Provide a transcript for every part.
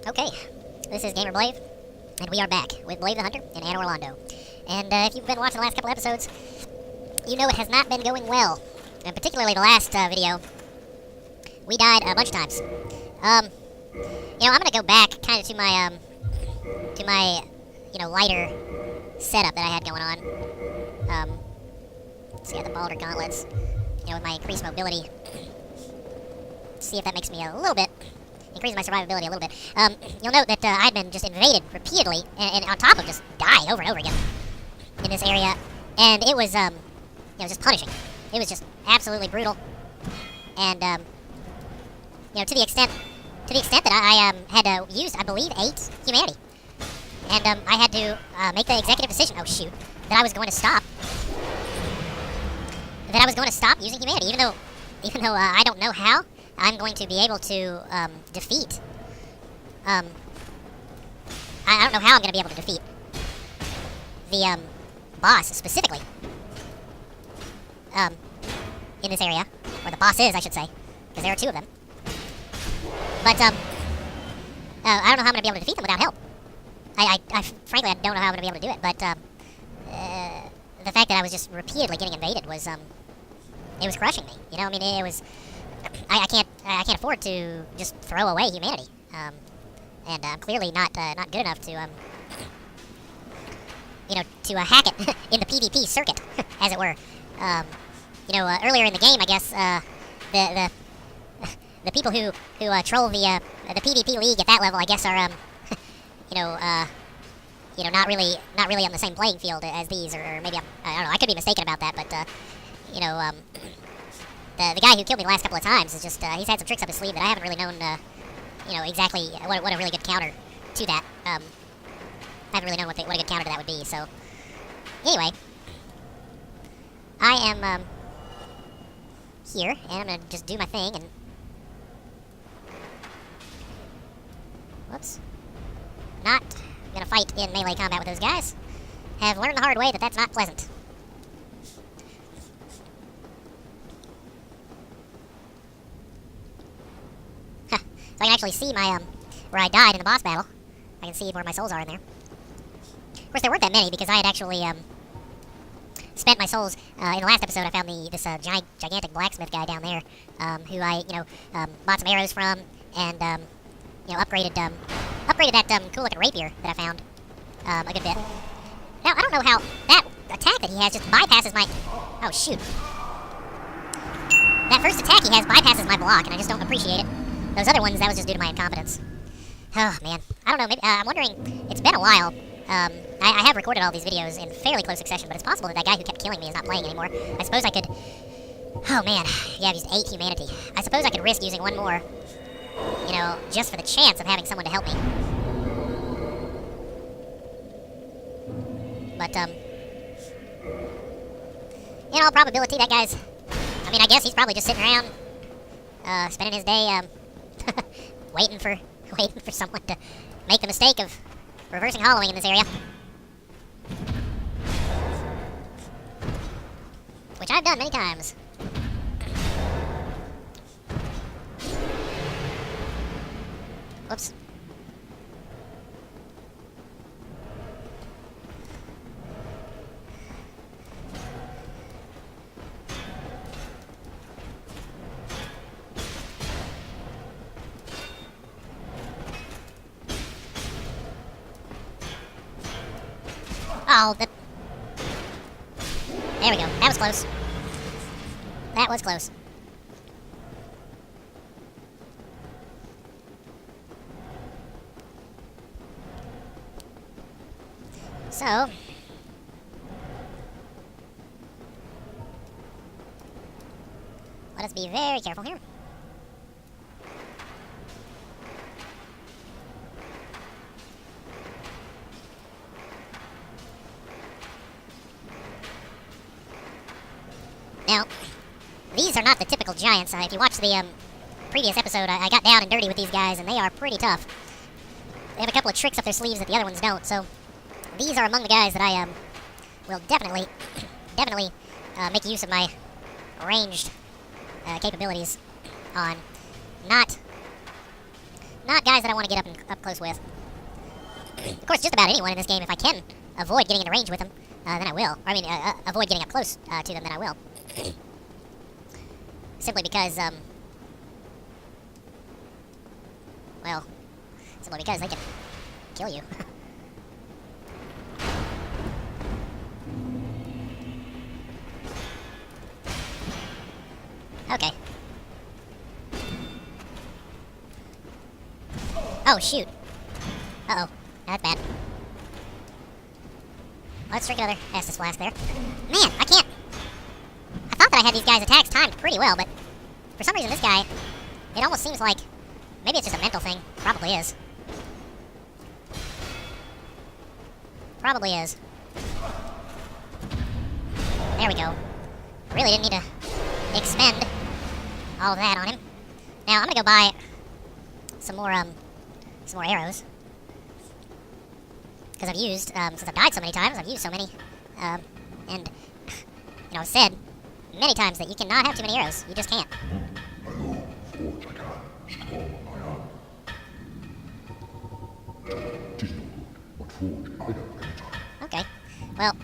Okay, this is GamerBlave, and we are back with Blave the Hunter in Anne Orlando. And if you've been watching the last couple episodes, you know it has not been going well. And particularly the last video, we died a bunch of times. I'm gonna go back kind of to my lighter setup that I had going on. Let's see, I got the Balder gauntlets, with my increased mobility. See if that makes me a little bit, increases my survivability a little bit. You'll note that I'd been just invaded repeatedly, and on top of just dying over and over again in this area, and it was, just punishing. It was just absolutely brutal, and, to the extent that I had used, I believe, 8 humanity, and I had to make the executive decision. Oh shoot, that I was going to stop. That I was going to stop using humanity, even though I don't know how I'm going to be able to defeat. I don't know how I'm going to be able to defeat the boss specifically in this area, or the bosses, I should say, because there are 2 of them. But I don't know how I'm going to be able to defeat them without help. Frankly, I don't know how I'm going to be able to do it. But the fact that I was just repeatedly getting invaded was it was crushing me. It was. I can't afford to just throw away humanity, and I'm clearly not good enough to hack it in the PvP circuit, as it were. Earlier in the game, I guess the people who troll the PvP league at that level, I guess, are not really on the same playing field as these, or maybe I don't know. I could be mistaken about that, but the guy who killed me the last couple of times is just, he's had some tricks up his sleeve that I haven't really known, exactly what a really good counter to that. I haven't really known what a good counter to that would be, so. Anyway. I am, here, and I'm gonna just do my thing, and. Whoops. Not gonna fight in melee combat with those guys. Have learned the hard way that that's not pleasant. So I can actually see my, where I died in the boss battle. I can see where my souls are in there. Of course, there weren't that many, because I had actually, spent my souls, in the last episode I found this, gigantic blacksmith guy down there, who I, bought some arrows from, and, upgraded that, cool-looking rapier that I found, a good bit. Now, I don't know how that attack that he has just bypasses my... Oh, shoot. That first attack he has bypasses my block, and I just don't appreciate it. Those other ones, that was just due to my incompetence. Oh, man. I don't know, maybe, I'm wondering, it's been a while. I have recorded all these videos in fairly close succession, but it's possible that guy who kept killing me is not playing anymore. I suppose I could... Oh, man. Yeah, I've used 8 humanity. I suppose I could risk using 1 more, just for the chance of having someone to help me. But, in all probability, that guy's... I guess he's probably just sitting around, spending his day, waiting for someone to make the mistake of reversing hollowing in this area. Which I've done many times. Whoops. Oh, there we go. That was close. That was close. So, let us be very careful here. Now, these are not the typical giants. If you watch the previous episode, I got down and dirty with these guys, and they are pretty tough. They have a couple of tricks up their sleeves that the other ones don't, so these are among the guys that I will definitely make use of my ranged capabilities on. Not not guys that I want to get up close with. Of course, just about anyone in this game, if I can avoid getting into range with them, then I will. I mean, avoid getting up close to them, then I will. Simply because, well, simply because they can kill you. Okay. Oh, shoot. Uh-oh. That's bad. Let's drink another Estus flask there. Man, I can't... I thought that I had these guys' attacks timed pretty well, but for some reason this guy, it almost seems like... Maybe it's just a mental thing. Probably is. Probably is. There we go. I really didn't need to expend all of that on him. Now, I'm gonna go buy some more arrows. Because I've used, since I've died so many times, I've used so many. And, you know, I've said many times that you cannot have too many arrows. You just can't. Okay. Well.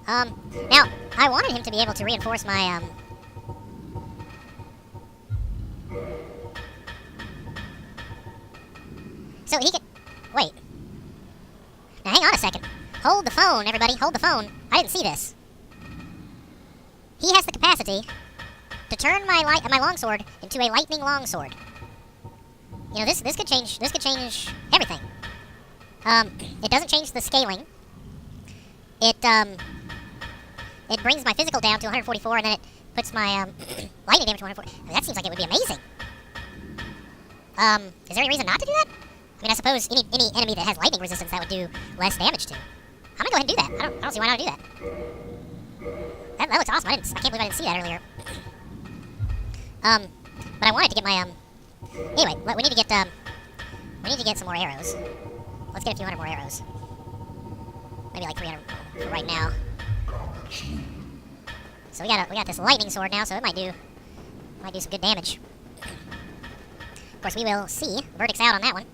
Now, I wanted him to be able to reinforce my, So he could... Wait. Now, hang on a second. Hold the phone, everybody. Hold the phone. I didn't see this. He has the capacity to turn my longsword into a lightning longsword. You know, this could change everything. It doesn't change the scaling. It brings my physical down to 144, and then it puts my lightning damage to 140. I mean, that seems like it would be amazing. Is there any reason not to do that? I mean, I suppose any enemy that has lightning resistance, that would do less damage to. I'm gonna go ahead and do that. I don't see why not do that. That looks awesome. I can't believe I didn't see that earlier. But I wanted to get my Anyway, we need to get some more arrows. Let's get a few hundred more arrows. Maybe like 300 for right now. So we got this lightning sword now, so it might do some good damage. Of course, we will see. Verdict's out on that one.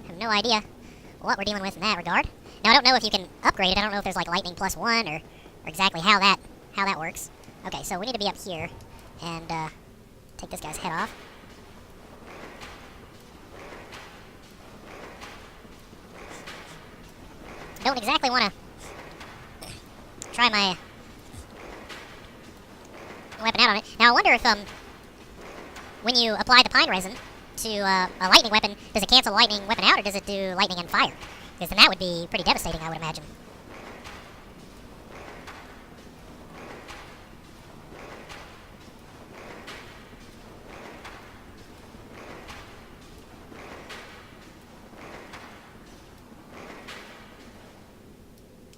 I have no idea what we're dealing with in that regard. Now, I don't know if you can upgrade it. I don't know if there's like lightning +1 or exactly how that works. Okay, so we need to be up here and take this guy's head off. I don't exactly want to try my weapon out on it. Now, I wonder if when you apply the pine resin to a lightning weapon, does it cancel lightning weapon out, or does it do lightning and fire? Because then that would be pretty devastating, I would imagine.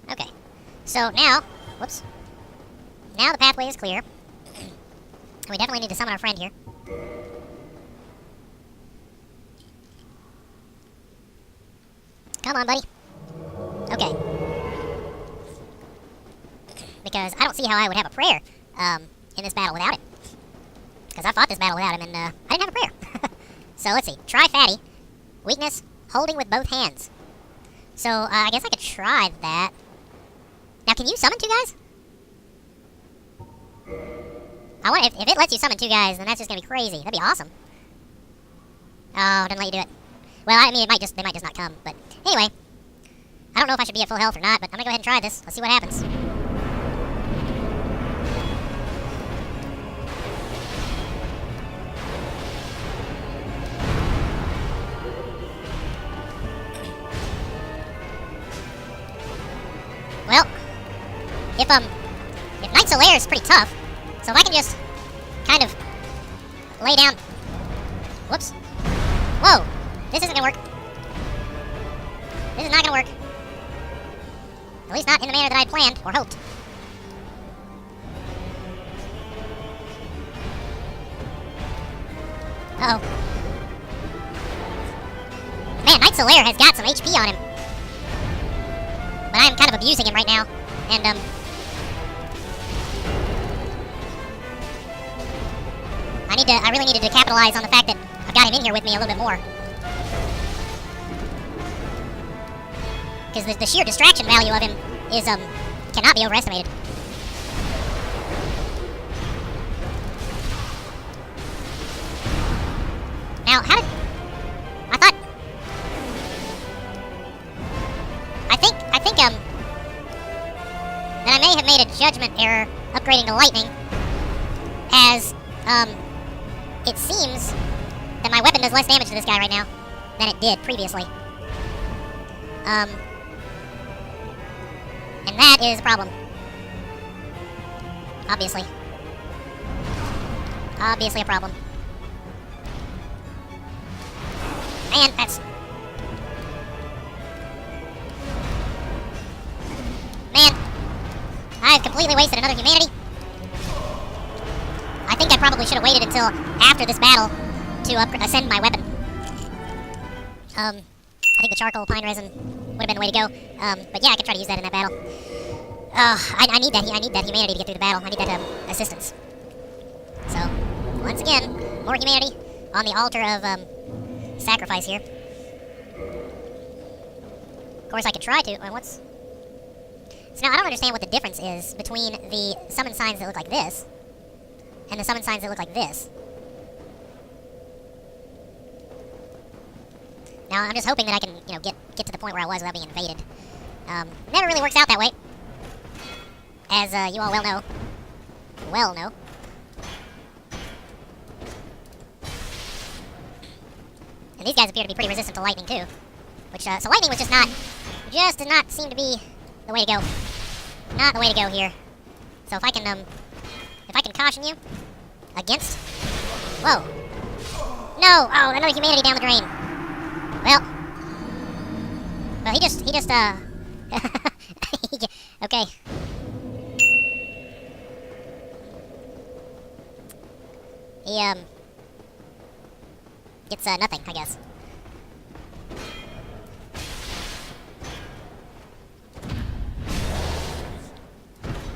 Okay, so now, whoops, now the pathway is clear. We definitely need to summon our friend here. Come on, buddy. Okay. Because I don't see how I would have a prayer in this battle without it. Because I fought this battle without him, and I didn't have a prayer. So let's see. Try fatty. Weakness, holding with both hands. So I guess I could try that. Now, can you summon two guys? I want if it lets you summon two guys, then that's just gonna be crazy. That'd be awesome. Oh, it doesn't let you do it. Well, I mean, they might just not come. But anyway, I don't know if I should be at full health or not. But I'm gonna go ahead and try this. Let's see what happens. Well, if Knight's Lair is pretty tough, so if I can just kind of lay down. Whoops. Whoa. This isn't gonna work. This is not gonna work. At least not in the manner that I'd planned or hoped. Uh-oh. Man, Knight's Lair has got some HP on him. But I'm kind of abusing him right now. And, I really needed to capitalize on the fact that I've got him in here with me a little bit more. Because the sheer distraction value of him is, cannot be overestimated. Now, how did... I think, that I may have made a judgment error upgrading to lightning, as, it seems that my weapon does less damage to this guy right now than it did previously. And that is a problem. Obviously. Obviously a problem. Man, that's... Man, I've completely wasted another humanity. I think I probably should have waited until after this battle to ascend my weapon. I think the charcoal pine resin would have been the way to go. But yeah, I could try to use that in that battle. I need that humanity to get through the battle. I need that assistance. So, once again, more humanity on the altar of sacrifice here. Of course, I could try to. What's... So now I don't understand what the difference is between the summon signs that look like this and the summon signs that look like this. Now I'm just hoping that I can, you know, get to the point where I was without being invaded. Never really works out that way, as you all well know. Well know. And these guys appear to be pretty resistant to lightning too, which so lightning was just did not seem to be the way to go. Not the way to go here. So if I can caution you against... Whoa. No! Oh, another humanity down the drain. Well, he just, okay. He, gets, nothing, I guess.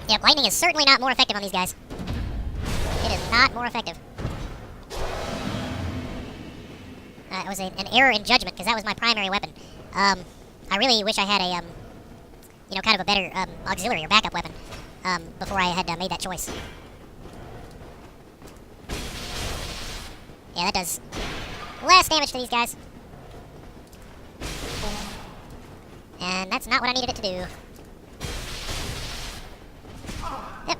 Yep, lightning is certainly not more effective on these guys. It is not more effective. It was an error in judgment, because that was my primary weapon. I really wish I had a, you know, kind of a better, auxiliary or backup weapon, before I had made that choice. Yeah, that does less damage to these guys. And that's not what I needed it to do. Yep.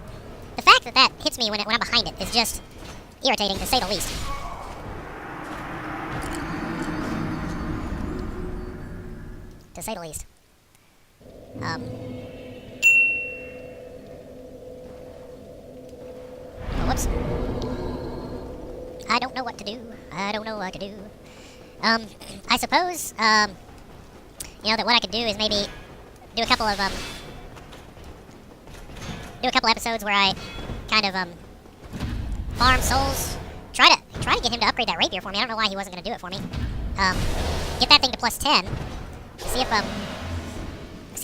The fact that that hits me when I'm behind it is just irritating, to say the least. To say the least. Oh, whoops. I don't know what to do. I don't know what to do. I suppose, you know, that what I could do is maybe do a couple of episodes where I kind of, farm souls. Try to get him to upgrade that rapier for me. I don't know why he wasn't going to do it for me. Get that thing to plus 10. See if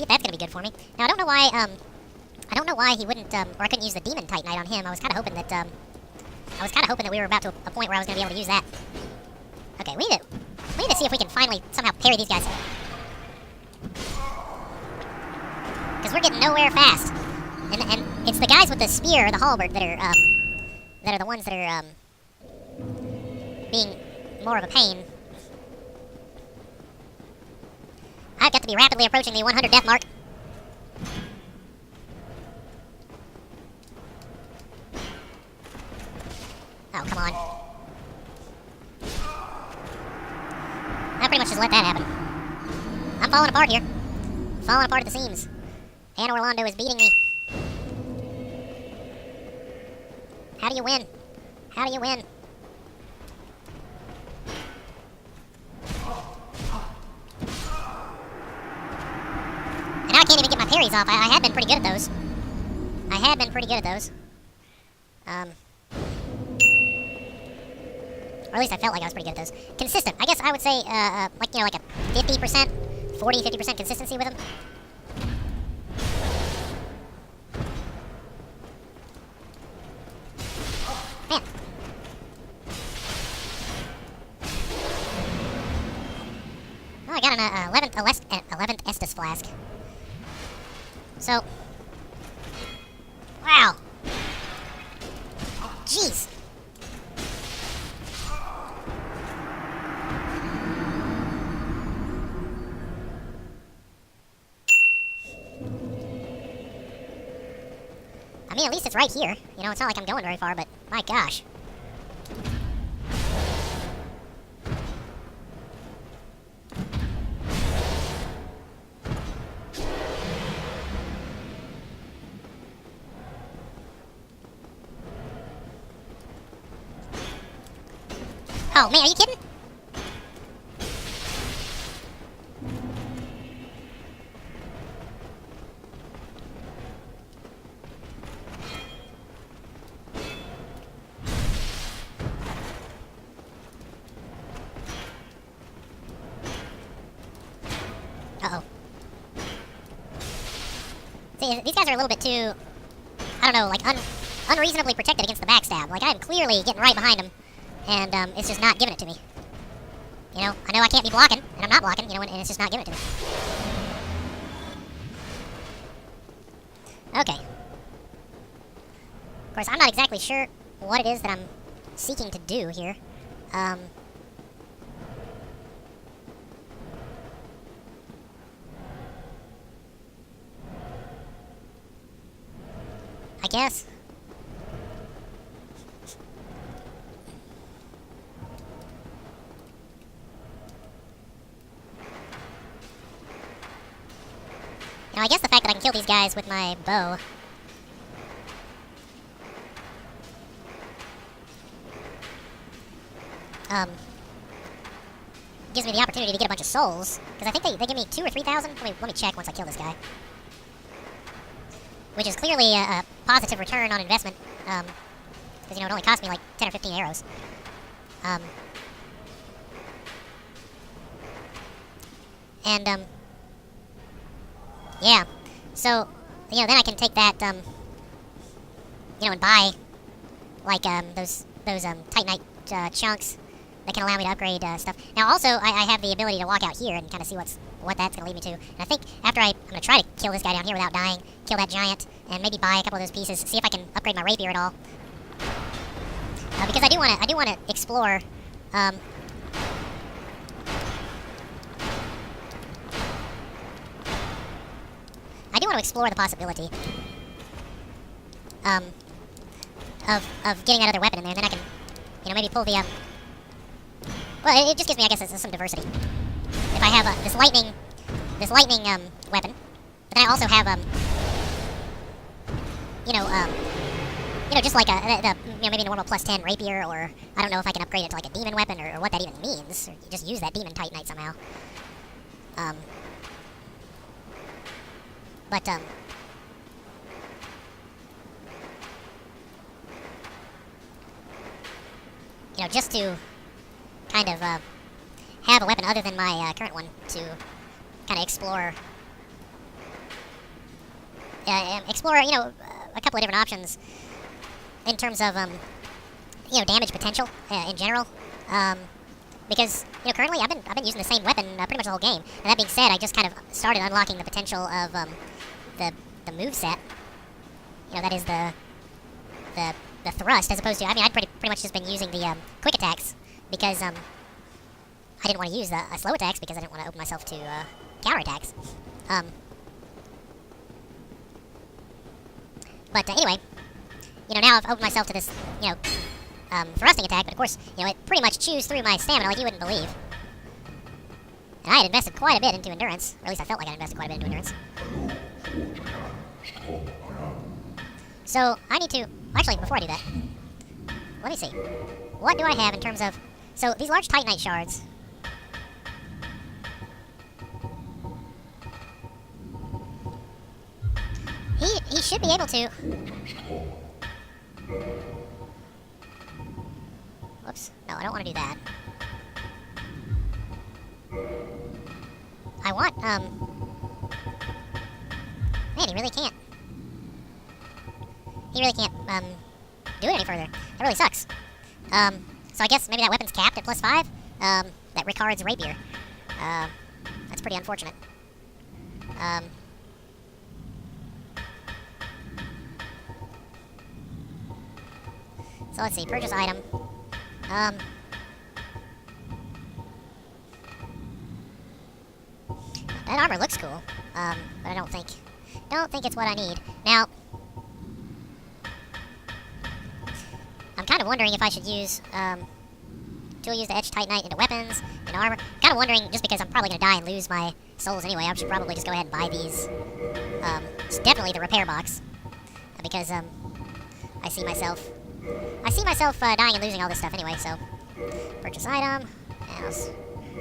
that's going to be good for me. Now, I don't know why he wouldn't, or I couldn't use the Demon Titanite on him. I was kind of hoping that we were about to a point where I was going to be able to use that. Okay, we need to see if we can finally somehow parry these guys. Because we're getting nowhere fast. And it's the guys with the spear or the halberd that are the ones that are, being more of a pain. I've got to be rapidly approaching the 100 death mark. Oh, come on. I pretty much just let that happen. I'm falling apart here. Falling apart at the seams. And Orlando is beating me. How do you win? How do you win? And now I can't even get my parries off. I had been pretty good at those. Or at least I felt like I was pretty good at those. Consistent. I guess I would say, like, you know, like a 50%, 40-50% consistency with them. Man. got an 11th Estus flask. So, wow. Jeez. I mean, at least it's right here. You know, it's not like I'm going very far, but my gosh. Oh, man, are you kidding? Uh-oh. See, these guys are a little bit too, I don't know, like, unreasonably protected against the backstab. Like, I'm clearly getting right behind them, and it's just not giving it to me. You know I can't be blocking, and I'm not blocking, you know, and it's just not giving it to me. Okay. Of course, I'm not exactly sure what it is that I'm seeking to do here. I guess. You know, I guess the fact that I can kill these guys with my bow gives me the opportunity to get a bunch of souls, because I think they give me 2,000 or 3,000. Let me check once I kill this guy. Which is clearly a positive return on investment, because, you know, it only cost me like 10 or 15 arrows. Yeah. So, you know, then I can take that, you know, and buy, like, those Titanite chunks that can allow me to upgrade stuff. Now, also, I have the ability to walk out here and kind of see what that's going to lead me to. And I think after I'm going to try to kill this guy down here without dying, kill that giant, and maybe buy a couple of those pieces, see if I can upgrade my rapier at all. Because I do want to explore, I do want to explore the possibility of getting that other weapon in there, and then I can, you know, maybe pull the well, it just gives me, I guess, some diversity. If I have this lightning weapon, but then I also have you know, just like you know, maybe a normal +10 rapier, or I don't know if I can upgrade it to like a demon weapon, or what that even means, or you just use that demon titanite somehow. But you know, just to kind of have a weapon other than my current one to kind of explore, you know, a couple of different options in terms of, you know, damage potential in general. Because, you know, currently I've been using the same weapon pretty much the whole game. And that being said, I just kind of started unlocking the potential of the moveset. You know, that is the thrust, as opposed to, I mean, I'd pretty much just been using the quick attacks, because I didn't want to use the slow attacks, because I didn't want to open myself to counterattacks. But anyway, you know, now I've opened myself to this, you know, thrusting attack, but of course, you know, it pretty much chews through my stamina like you wouldn't believe. And I had invested quite a bit into endurance, or at least I felt like I invested quite a bit into endurance. So, I need to, actually, before I do that, let me see. What do I have in terms of, so these large titanite shards. He should be able to. Whoops. No, I don't want to do that. I want, man, he really can't. He really can't, do it any further. That really sucks. So I guess maybe that weapon's capped at +5? That Ricard's rapier. pretty unfortunate. So let's see, purchase item. That armor looks cool, but I don't think it's what I need. Now, I'm kind of wondering if I should use, use the Edge Titanite into weapons, into armor. Kind of wondering, just because I'm probably going to die and lose my souls anyway, I should probably just go ahead and buy these. It's definitely the repair box, because, I see myself dying and losing all this stuff anyway, so. Purchase item, and let's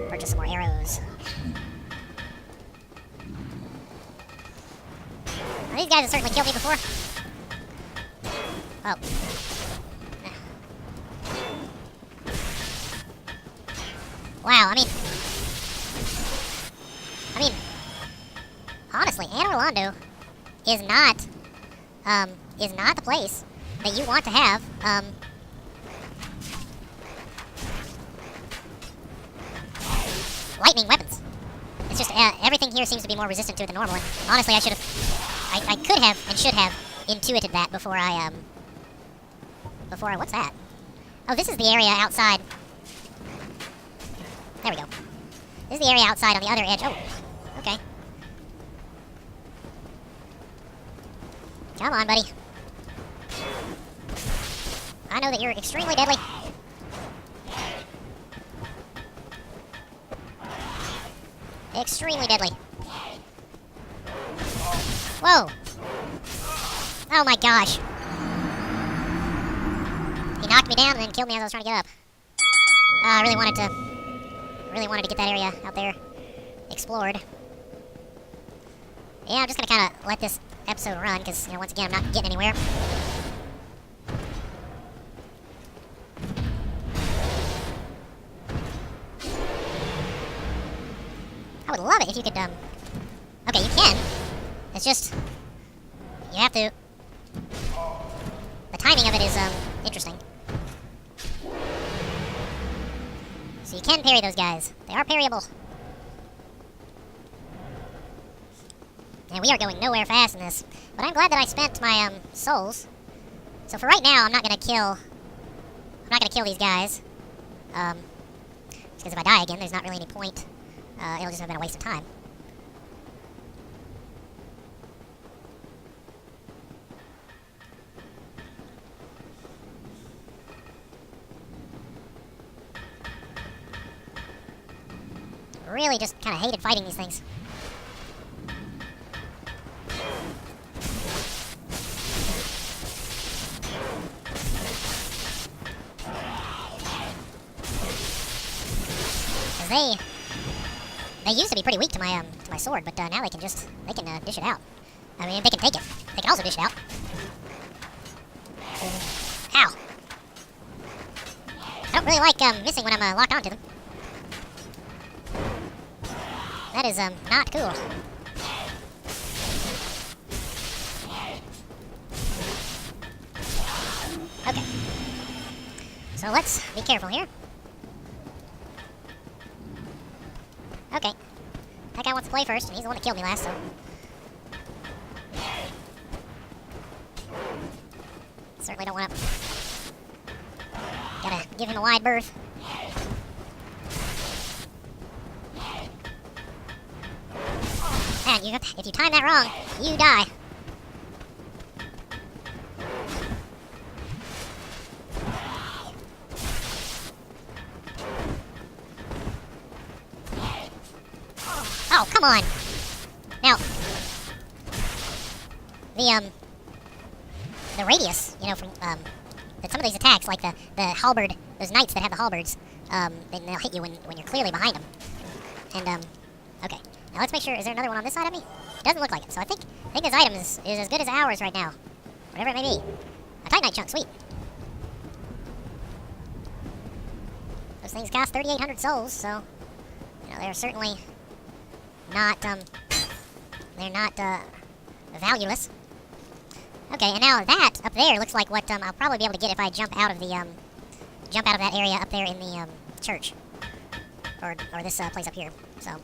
purchase some more arrows. Now, these guys have certainly killed me before. Oh. Wow, I mean, honestly, Anne Orlando is not the place that you want to have, lightning weapons. It's just, everything here seems to be more resistant to it than normal, and honestly, I could have and should have intuited that before what's that? Oh, this is the area outside. There we go. This is the area outside on the other edge. Oh, okay. Come on, buddy. I know that you're extremely deadly. Extremely deadly. Whoa! Oh my gosh. He knocked me down and then killed me as I was trying to get up. I really wanted to get that area out there explored. Yeah, I'm just gonna kind of let this episode run, because, you know, once again, I'm not getting anywhere. I would love it if you could, okay, you can. It's just, you have to, the timing of it is, interesting. So you can parry those guys. They are parryable. And we are going nowhere fast in this. But I'm glad that I spent my, souls. So for right now, I'm not gonna kill these guys. Because if I die again, there's not really any point. It'll just have been a waste of time. Really just kind of hated fighting these things. Because they used to be pretty weak to my sword, but now they can dish it out. I mean, they can take it. They can also dish it out. Ow! I don't really like missing when I'm locked onto them. That is not cool. Okay. So let's be careful here. Okay. That guy wants to play first, and he's the one that killed me last, so. Certainly don't want to. Gotta give him a wide berth. Man, if you time that wrong, you die. Oh, come on. Now, the radius, you know, from, that some of these attacks, like the halberd, those knights that have the halberds, then they'll hit you when you're clearly behind them. And, okay. Now let's make sure, is there another one on this side of me? Doesn't look like it, so I think this item is as good as ours right now. Whatever it may be. A Titanite chunk, sweet. Those things cost 3,800 souls, so, you know, they're certainly not, they're not, valueless. Okay, and now that up there looks like what, I'll probably be able to get if I jump out of the, jump out of that area up there in the, church. Or this, place up here, so.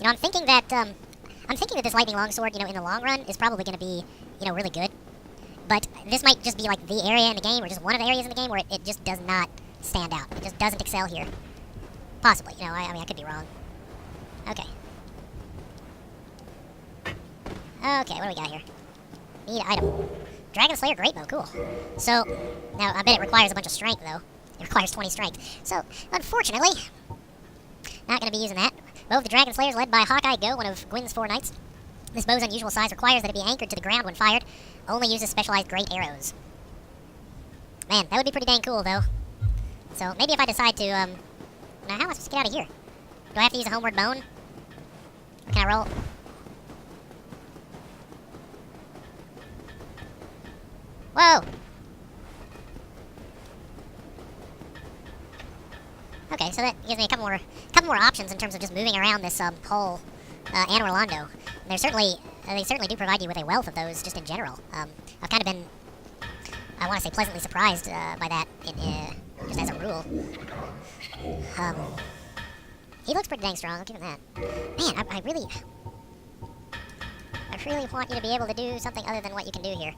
I'm thinking that this lightning longsword, in the long run, is probably going to be, really good. But this might just be like the area in the game, or just one of the areas in the game where it just does not stand out. It just doesn't excel here. Possibly, I mean, I could be wrong. Okay. Okay, what do we got here? Need item. Dragon Slayer Great Bow, cool. So, now, I bet it requires a bunch of strength, though. It requires 20 strength. So, unfortunately, not going to be using that. Bow of the Dragon Slayers, led by Hawkeye Go, one of Gwyn's 4 knights. This bow's unusual size requires that it be anchored to the ground when fired. Only uses specialized great arrows. Man, that would be pretty dang cool, though. So, maybe if I decide to, now, how am I supposed to get out of here? Do I have to use a homeward bone? Or can I roll? Whoa! Okay, so that gives me a couple more options in terms of just moving around this whole Anor Londo. And they certainly do provide you with a wealth of those just in general. I've kind of been, I want to say, pleasantly surprised by that, just as a rule. He looks pretty dang strong. I'll give him that. Man, I really want you to be able to do something other than what you can do here.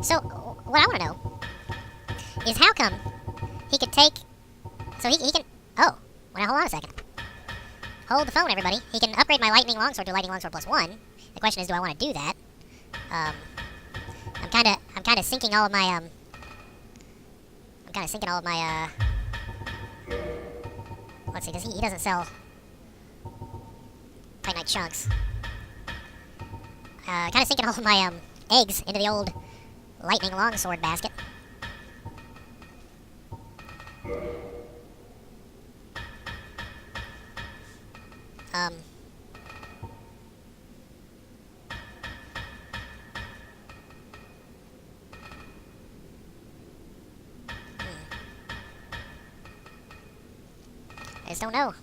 So, what I want to know is how come he could take... So he can... Oh, well, now hold on a second. Hold the phone, everybody. He can upgrade my Lightning Longsword to Lightning Longsword +1. The question is, do I want to do that? I'm kind of sinking all of my, let's see, he doesn't sell Titanite chunks. Kind of sinking all of my, eggs into the old Lightning Longsword basket. I just don't know.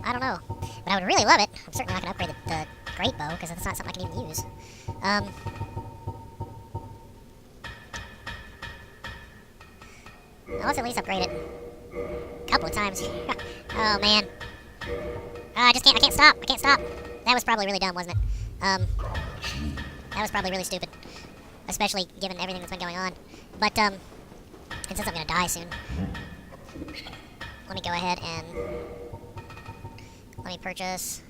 I don't know. But I would really love it. I'm certainly not going to upgrade the Great Bow, because that's not something I can even use. Let's at least upgrade it a couple of times. Oh, man. I can't stop. I can't stop. That was probably really dumb, wasn't it? That was probably really stupid. Especially given everything that's been going on. But, and since I'm going to die soon, let me go ahead and let me purchase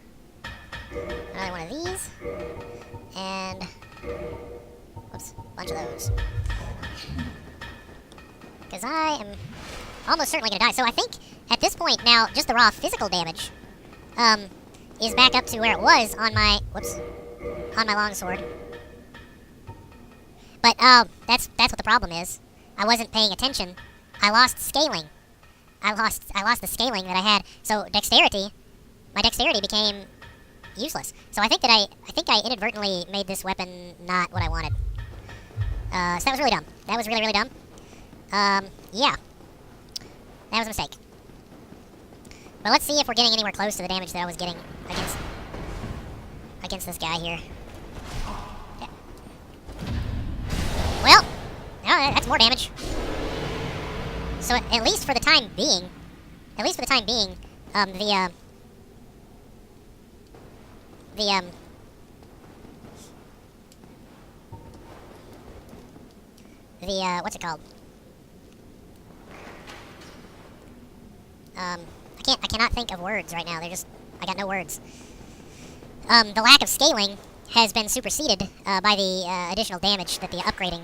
another one of these, and, whoops, a bunch of those. Because I am almost certainly going to die. So I think, at this point now, just the raw physical damage, is back up to where it was on my, on my longsword. But, that's what the problem is. I wasn't paying attention. I lost scaling. I lost the scaling that I had. So dexterity, my dexterity became useless. So I think I inadvertently made this weapon not what I wanted. So that was really dumb. That was really, really dumb. Yeah. That was a mistake. But let's see if we're getting anywhere close to the damage that I was getting against this guy here. Yeah. Well, that's more damage. So at least for the time being, what's it called? I cannot think of words right now. I got no words. The lack of scaling has been superseded by the additional damage that the upgrading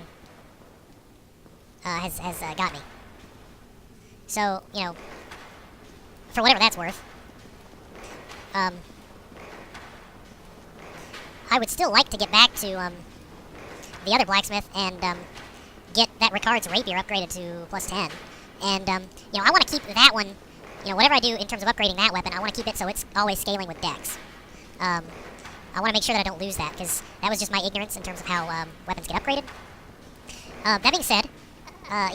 has got me. So, for whatever that's worth, I would still like to get back to the other blacksmith and get that Ricard's rapier upgraded to +10. And, I want to keep that one, whatever I do in terms of upgrading that weapon, I want to keep it so it's always scaling with dex. I want to make sure that I don't lose that, because that was just my ignorance in terms of how weapons get upgraded. That being said,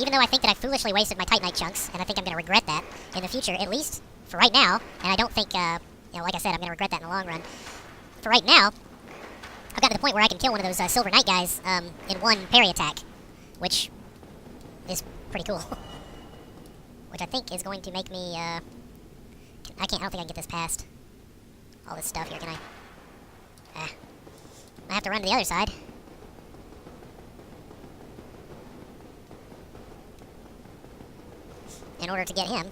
even though I think that I foolishly wasted my Titanite chunks, and I think I'm going to regret that in the future, at least for right now, and I don't think, like I said, I'm going to regret that in the long run. For right now, I've gotten to the point where I can kill one of those Silver Knight guys in one parry attack, which is pretty cool. Which I think is going to make me, I don't think I can get this past all this stuff here, can I? I have to run to the other side. In order to get him.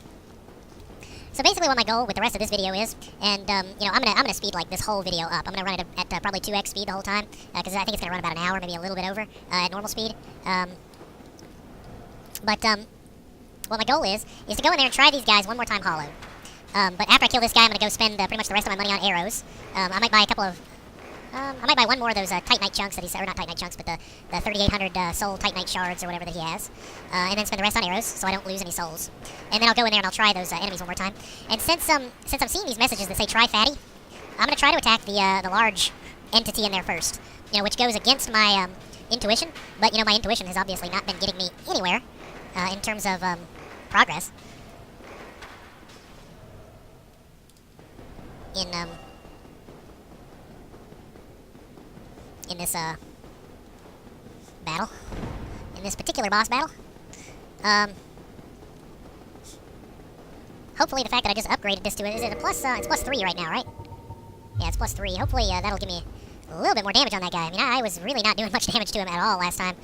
So basically what my goal with the rest of this video is, and, you know, I'm gonna speed, like, this whole video up. I'm gonna run it at probably 2x speed the whole time, because I think it's gonna run about an hour, maybe a little bit over, at normal speed. What my goal is to go in there and try these guys one more time hollow. But after I kill this guy, I'm gonna go spend pretty much the rest of my money on arrows. I might buy a couple of, I might buy one more of those Titanite chunks that he's, or not Titanite chunks, but the 3,800 soul Titanite shards or whatever that he has. And then spend the rest on arrows, so I don't lose any souls. And then I'll go in there and I'll try those enemies one more time. And since I'm seeing these messages that say try fatty, I'm gonna try to attack the large entity in there first. You know, which goes against my intuition. But you know, my intuition has obviously not been getting me anywhere in terms of progress. In this battle, in this particular boss battle. Hopefully the fact that I just upgraded this to it, is it a plus, it's plus 3 right now, right? Yeah, it's plus 3. Hopefully that'll give me a little bit more damage on that guy. I mean, I was really not doing much damage to him at all last time.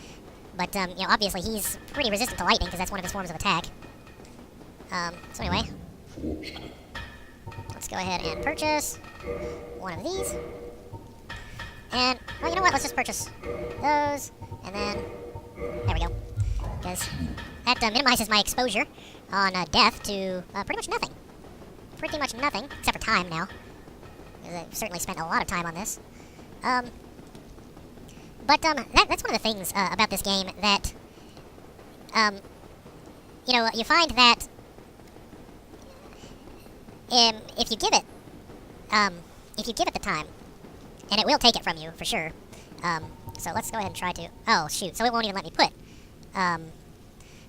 But, you know, obviously he's pretty resistant to lightning, because that's one of his forms of attack. So anyway, let's go ahead and purchase one of these. And, well, you know what? Let's just purchase those, and then, there we go. Because that minimizes my exposure on death to pretty much nothing. Pretty much nothing, except for time now. Because I've certainly spent a lot of time on this. That's one of the things about this game that, you know, you find that if you give it the time, and it will take it from you, for sure. So let's go ahead and try to... Oh, shoot. So it won't even let me put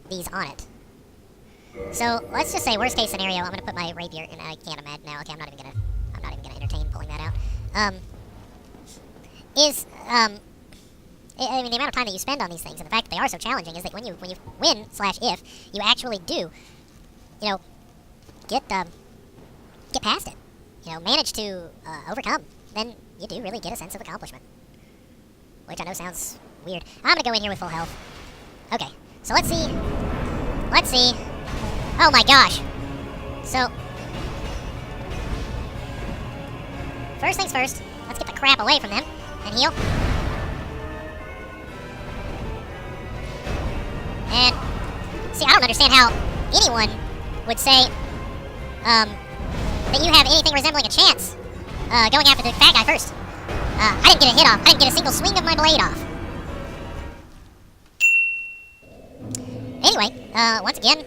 these on it. So let's just say, worst case scenario, I'm going to put my rapier... And I can't imagine now. Okay, I'm not even going to entertain pulling that out. I mean, the amount of time that you spend on these things, and the fact that they are so challenging, is that when you win/if, you actually do, you know, get past it. You know, manage to overcome. Then you do really get a sense of accomplishment. Which I know sounds weird. I'm gonna go in here with full health. Okay, so let's see. Let's see. Oh my gosh. So, first things first, let's get the crap away from them and heal. And, see, I don't understand how anyone would say that you have anything resembling a chance going after the fat guy first. I didn't get a hit off. I didn't get a single swing of my blade off. Anyway, once again,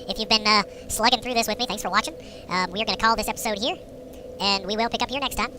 if you've been slugging through this with me, thanks for watching. We are going to call this episode here, and we will pick up here next time.